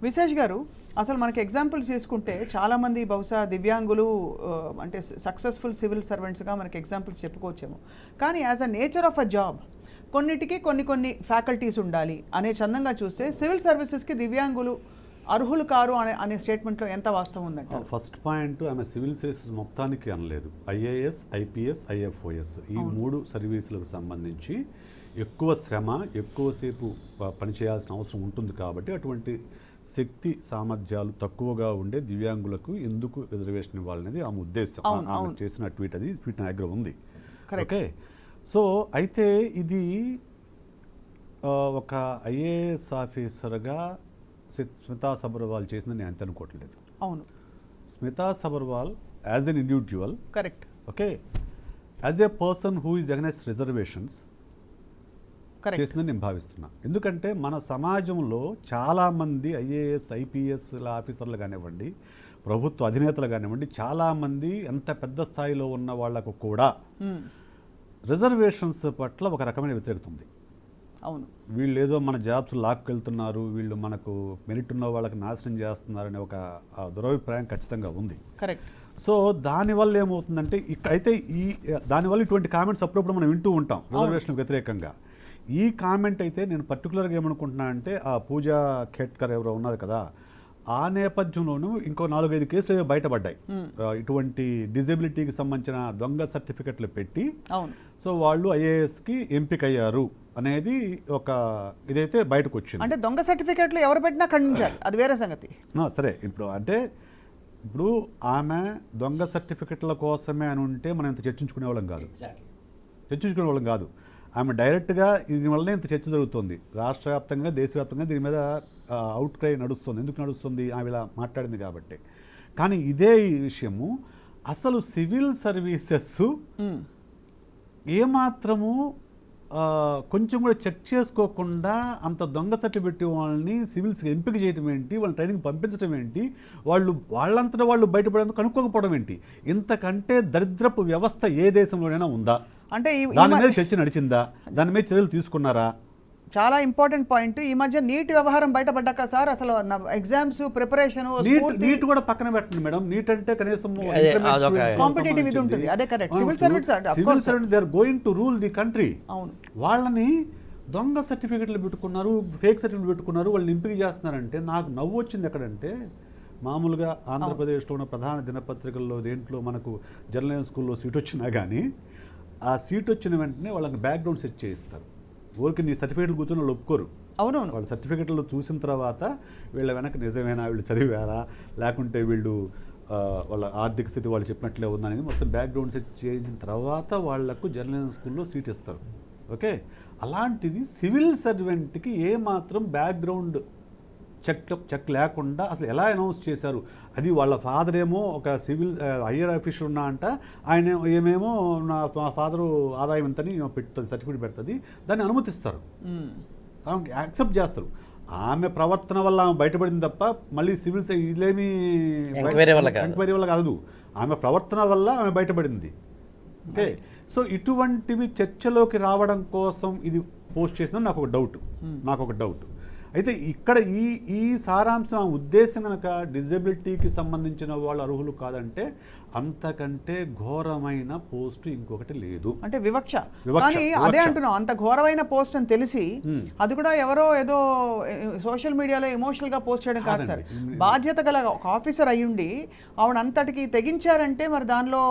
విశేష్ గారు, అసలు మనకి ఎగ్జాంపుల్స్ తీసుకుంటే చాలామంది బహుశా దివ్యాంగులు అంటే సక్సెస్ఫుల్ సివిల్ సర్వెంట్స్గా మనకి ఎగ్జాంపుల్స్ చెప్పుకోవచ్చేమో. కానీ as a nature of a job కొన్నిటికి కొన్ని ఫ్యాకల్టీస్ ఉండాలి అనే చందంగా చూస్తే సివిల్ సర్వీసెస్కి దివ్యాంగులు అర్హులు కారు అనే స్టేట్మెంట్లో ఎంత వాస్తవం ఉందంట? ఫస్ట్ పాయింట్, ఆమె సివిల్ సర్వీసెస్ మొత్తానికి అనలేదు. ఐఏఎస్, ఐపీఎస్, ఐఎఫ్ఓఎస్ ఈ 3 సర్వీసులకు సంబంధించి ఎక్కువ శ్రమ, ఎక్కువసేపు పనిచేయాల్సిన అవసరం ఉంటుంది. కాబట్టి అటువంటి శక్తి సామర్థ్యాలు తక్కువగా ఉండే దివ్యాంగులకు ఎందుకు రిజర్వేషన్ ఇవ్వాలనేది ఆమె ఉద్దేశం. ఆమె చేసిన ట్వీట్, అది ట్వీట్ నా దగ్గర ఉంది. ఓకే, సో అయితే ఇది ఒక ఐఏఎస్ ఆఫీసర్గా స్మితా సబర్వాల్ చేసిందని నేను అంత అనుకోవట్లేదు. అవును, Smita Sabharwal as an individual, correct, okay, as a person who is against reservations చేసిందని నేను భావిస్తున్నా. ఎందుకంటే మన సమాజంలో చాలామంది ఐఏఎస్, ఐపీఎస్ ఆఫీసర్లు కానివ్వండి, ప్రభుత్వ అధినేతలు కానివ్వండి, చాలామంది ఎంత పెద్ద స్థాయిలో ఉన్న వాళ్లకు కూడా రిజర్వేషన్స్ పట్ల ఒక రకమైన వ్యతిరేకత ఉంది. అవును, వీళ్ళు ఏదో మన జాబ్స్ లాక్కెళ్తున్నారు, వీళ్ళు మనకు మెరిట్ ఉన్న వాళ్ళకి నాశనం చేస్తున్నారనే ఒక దురభిప్రాయం ఖచ్చితంగా ఉంది. కరెక్ట్. సో దానివల్ల ఏమవుతుందంటే అయితే దానివల్ల ఇటువంటి కామెంట్స్ అప్పుడప్పుడు మనం వింటూ ఉంటాం రిజర్వేషన్కి వ్యతిరేకంగా. ఈ కామెంట్ అయితే నేను పర్టికులర్గా ఏమనుకుంటున్నా అంటే ఆ పూజా ఖేట్కర్ ఎవరో ఉన్నారు కదా, ఆ నేపథ్యంలోనూ ఇంకో 4-5 కేసులు బయటపడ్డాయి. ఇటువంటి డిజబిలిటీకి సంబంధించిన దొంగ సర్టిఫికెట్లు పెట్టి సో వాళ్ళు ఐఏఎస్కి ఎంపిక అయ్యారు అనేది ఒక ఇదైతే బయటకు వచ్చింది. అంటే దొంగ సర్టిఫికెట్లు ఎవరు పెట్టినా ఖండించాలి, అది వేరే సంగతి. సరే, ఇప్పుడు ఆమె దొంగ సర్టిఫికెట్ల కోసమే అని ఉంటే మనం ఇంత చర్చించుకునే వాళ్ళం కాదు. ఆమె డైరెక్ట్గా దీనివల్లనే ఇంత చర్చ జరుగుతుంది. రాష్ట్ర వ్యాప్తంగా, దేశవ్యాప్తంగా దీని మీద అవుట్ క్రై నడుస్తుంది. ఎందుకు నడుస్తుంది? ఆమె ఇలా మాట్లాడింది కాబట్టి. కానీ ఇదే విషయము అసలు సివిల్ సర్వీసెస్ ఏమాత్రము కొంచెం కూడా చెక్ చేసుకోకుండా అంత దొంగ సర్టిఫికెట్ వాళ్ళని సివిల్స్కి ఎంపిక చేయడం ఏంటి, వాళ్ళని ట్రైనింగ్ పంపించడం ఏంటి, వాళ్ళంతటా వాళ్ళు బయటపడేందుకు కనుక్కోకపోవడం ఏంటి? ఇంతకంటే దరిద్రపు వ్యవస్థ ఏ దేశంలోనైనా ఉందా? అంటే దాని మీద చర్చ నడిచిందా? దాని మీద చర్యలు తీసుకున్నారా? చాలా ఇంపార్టెంట్ పాయింట్. ఈ మధ్య నీట్ వ్యవహారం బయటపడ్డాక సార్ అసలు ఎగ్జామ్స్ ప్రిపరేషన్ నీట్ కూడా పక్కన పెట్టండి మేడం. నీట్ అంటే కనీసం కాంపిటేటివ్ ఇది ఉంటుంది. అదే correct. Civil servants they are going to rule the country. అవును, వాళ్ళని దొంగ సర్టిఫికెట్లు పెట్టుకున్నారు, ఫేక్ సర్టిఫికెట్ పెట్టుకున్నారు, వాళ్ళని ఎంపిక చేస్తున్నారంటే నాకు నవ్వు వచ్చింది. ఎక్కడంటే మామూలుగా ఆంధ్రప్రదేశ్లో ఉన్న ప్రధాన దినపత్రికల్లో దేంట్లో మనకు జర్నలిజం స్కూల్లో సీట్ వచ్చినా కానీ ఆ సీట్ వచ్చిన వెంటనే వాళ్ళకి బ్యాక్గ్రౌండ్ సెట్ చేయిస్తారు. ఊరికి నీ సర్టిఫికెట్లు కూర్చొని వాళ్ళు ఒప్పుకోరు. అవునవును, వాళ్ళ సర్టిఫికెట్లు చూసిన తర్వాత వీళ్ళ వెనక నిజమేనా, వీళ్ళు చదివారా, లేకుంటే వీళ్ళు వాళ్ళ ఆర్థిక స్థితి వాళ్ళు చెప్పినట్లే ఉందనేది మొత్తం బ్యాక్గ్రౌండ్ సెట్ చేసిన తర్వాత వాళ్లకు జర్నలిజం స్కూల్లో సీట్ ఇస్తారు. ఓకే, అలాంటిది సివిల్ సర్వెంట్కి ఏమాత్రం బ్యాక్గ్రౌండ్ చెక్ లేకుండా అసలు ఎలా అనౌన్స్ చేశారు? అది వాళ్ళ ఫాదర్ ఏమో ఒక సివిల్ హయ్యర్ ఆఫీసర్ ఉన్నా అంట, ఆయన ఏమేమో మా ఫాదరు ఆదాయం ఎంతని పెడుతుంది, సర్టిఫికేట్ పెడుతుంది, దాన్ని అనుమతిస్తారు, యాక్సెప్ట్ చేస్తారు. ఆమె ప్రవర్తన వల్ల ఆమె బయటపడింది తప్ప మళ్ళీ సివిల్స్ ఇదేమీ ఎంక్వైరీ వల్ల కాదు, ఆమె ప్రవర్తన వల్ల ఆమె బయటపడింది. ఓకే, సో ఇటువంటివి చర్చలోకి రావడం కోసం ఇది పోస్ట్ చేసిందని నాకు ఒక డౌట్. అయితే ఇక్కడ ఈ సారాంశం ఉద్దేశం కనుక డిజబిలిటీకి సంబంధించిన వాళ్ళు అర్హులు కాదంటే అంతకంటే ఘోరమైన పోస్ట్ ఇంకొకటి లేదు. అంటే వివక్ష. కానీ అదే అంటున్నాం, అంత ఘోరమైన పోస్ట్ అని తెలిసి అది కూడా ఎవరో ఏదో సోషల్ మీడియాలో ఎమోషనల్ గా పోస్ట్ చేయడం కాదు సార్. బాధ్యత గల ఒక ఆఫీసర్ అయ్యుండి ఆవిడ అంతటికి తెగించారంటే మరి దానిలో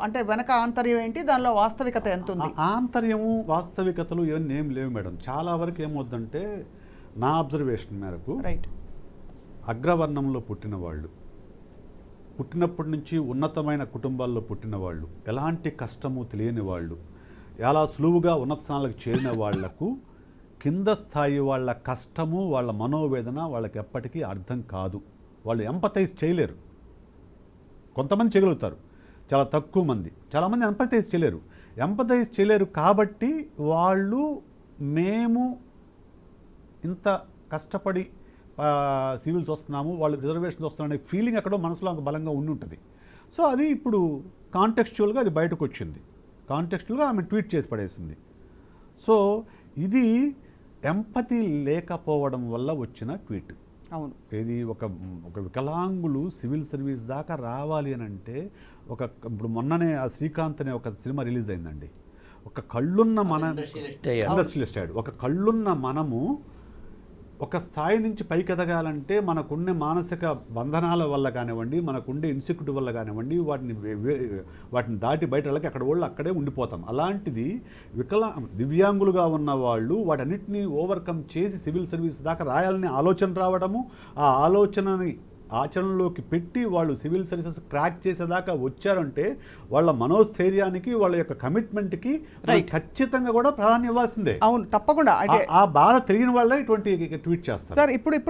అంటే వెనక ఆంతర్యం ఏంటి, దానిలో వాస్తవికత ఎంత ఉంది? ఆంతర్యము వాస్తవికతలు ఇవన్నీ ఏం లేవు మేడం. చాలా వరకు ఏమవుద్దంటే నా అబ్జర్వేషన్ మేరకు అగ్రవర్ణంలో పుట్టిన వాళ్ళు, పుట్టినప్పటి నుంచి ఉన్నతమైన కుటుంబాల్లో పుట్టిన వాళ్ళు, ఎలాంటి కష్టము తెలియని వాళ్ళు, ఎలా సులువుగా ఉన్నత స్థానాలకు చేరిన వాళ్లకు కింద స్థాయి వాళ్ళ కష్టము, వాళ్ళ మనోవేదన వాళ్ళకి ఎప్పటికీ అర్థం కాదు. వాళ్ళు ఎంపథైజ్ చేయలేరు. కొంతమంది చేయగలుగుతారు, చాలా తక్కువ మంది. చాలామంది ఎంపథైజ్ చేయలేరు కాబట్టి వాళ్ళు మేము ఇంత కష్టపడి సివిల్స్ వస్తున్నాము, వాళ్ళు రిజర్వేషన్స్ వస్తున్నారనే ఫీలింగ్ ఎక్కడో మనసులో అంత బలంగా ఉండి ఉంటుంది. సో అది ఇప్పుడు కాంటెక్స్చువల్గా అది బయటకు వచ్చింది. కాంటెక్స్చువల్గా ఆమె ట్వీట్ చేసి పడేసింది. సో ఇది ఎంపతి లేకపోవడం వల్ల వచ్చిన ట్వీట్. అవును. ఏది ఒక ఒక వికలాంగులు సివిల్ సర్వీస్ దాకా రావాలి అని అంటే ఇప్పుడు మొన్ననే ఆ శ్రీకాంత్ అనే ఒక సినిమా రిలీజ్ అయిందండి. ఒక కళ్ళున్న మన ఇండస్ట్రియలిస్ట్ అయ్యాడు. ఒక కళ్ళున్న మనము ఒక స్థాయి నుంచి పైకి ఎదగాలంటే మనకుండే మానసిక బంధనాల వల్ల కానివ్వండి, మనకుండే ఇన్సెక్యూరిటీ వల్ల కానివ్వండి, వాటిని దాటి బయట వెళ్ళకి అక్కడ వాళ్ళు అక్కడే ఉండిపోతాం. అలాంటిది దివ్యాంగులుగా ఉన్న వాళ్ళు వాటన్నిటిని ఓవర్కమ్ చేసి సివిల్ సర్వీస్ దాకా రాయాలని ఆలోచన రావడము, ఆ ఆలోచనని ఆచరణలోకి పెట్టి వాళ్ళు సివిల్ సర్వీసెస్ క్రాక్ చేసేదాకా వచ్చారంటే వాళ్ళ మనోస్థైర్యానికి, వాళ్ళ యొక్క కమిట్మెంట్కి ఖచ్చితంగా కూడా ప్రాధాన్యం ఇవ్వాల్సిందే. అవును, తప్పకుండా. ఆ బాధ తెలియని వాళ్ళే ఇటువంటి ట్వీట్ చేస్తారు. సార్ ఇప్పుడు